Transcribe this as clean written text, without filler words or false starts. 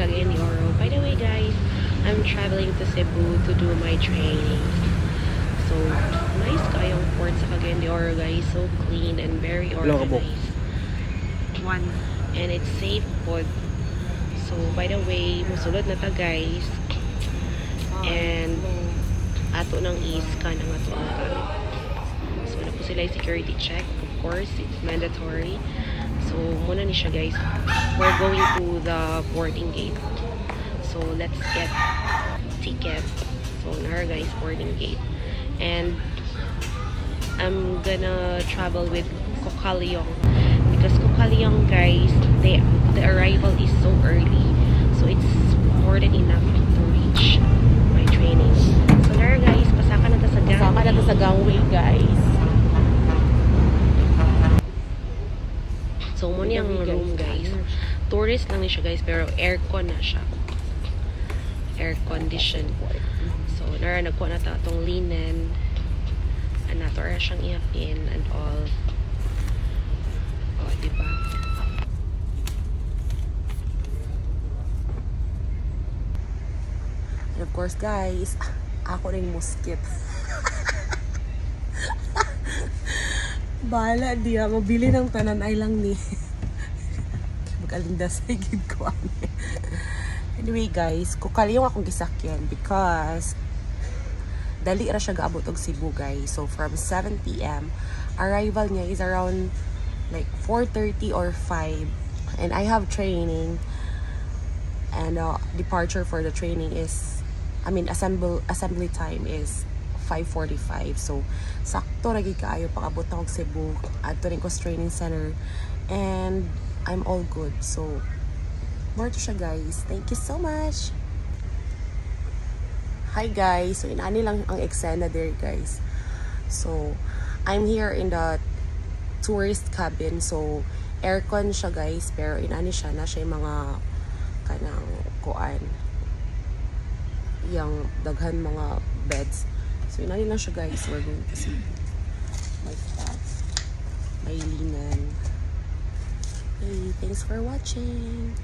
Cagayan de Oro. By the way guys, I'm traveling to Cebu to do my training. So, nice kayong port sa Cagayan de Oro guys. So clean and very organized. And it's safe pod. So, by the way, musulod na ta guys. And ato nang i-scan ang ato ang gamit. So, na po sila yung security check. Of course, it's mandatory. So, muna ni siya guys. We're going to the boarding gate. So, let's get ticket. So, nara guys, boarding gate. And I'm gonna travel with Kokaliong. Because Kokaliong guys, the arrival is so early. So, it's more than enough to reach my training. So, nara guys, pasaka na ta sa gangway. Pasaka na ta sa gangway guys. So, muna yung room guys. Tourist lang siya guys, pero aircon na siya. Air condition. So, nara nagkuha na ta itong linen. And nato ra siyang ihapin and all. O, diba? And of course guys, ako rin mo skip. Bahala diya, mabili ng tanan ay lang ni. Magalinda sa higid ko. Anyway guys, Kokaliong akong gisakyan because dali ra siya gaabot og Cebu guys. So from 7 PM, arrival niya is around like 4:30 or 5. And I have training. And departure for the training is, assembly time is 5:45. So, sakto lagi kaayo pag-abot na og Cebu. Adto rin ko sa training center. And I'm all good. So, more to siya guys. Thank you so much. Hi guys. So, inani lang ang eksena there guys. So, I'm here in the tourist cabin. So, aircon siya guys. Pero inani siya na siya yung mga kanang kuan. Yung daghan mga beds. So, inani lang siya guys. We're going to see my stuff. My linen. Hey, thanks for watching.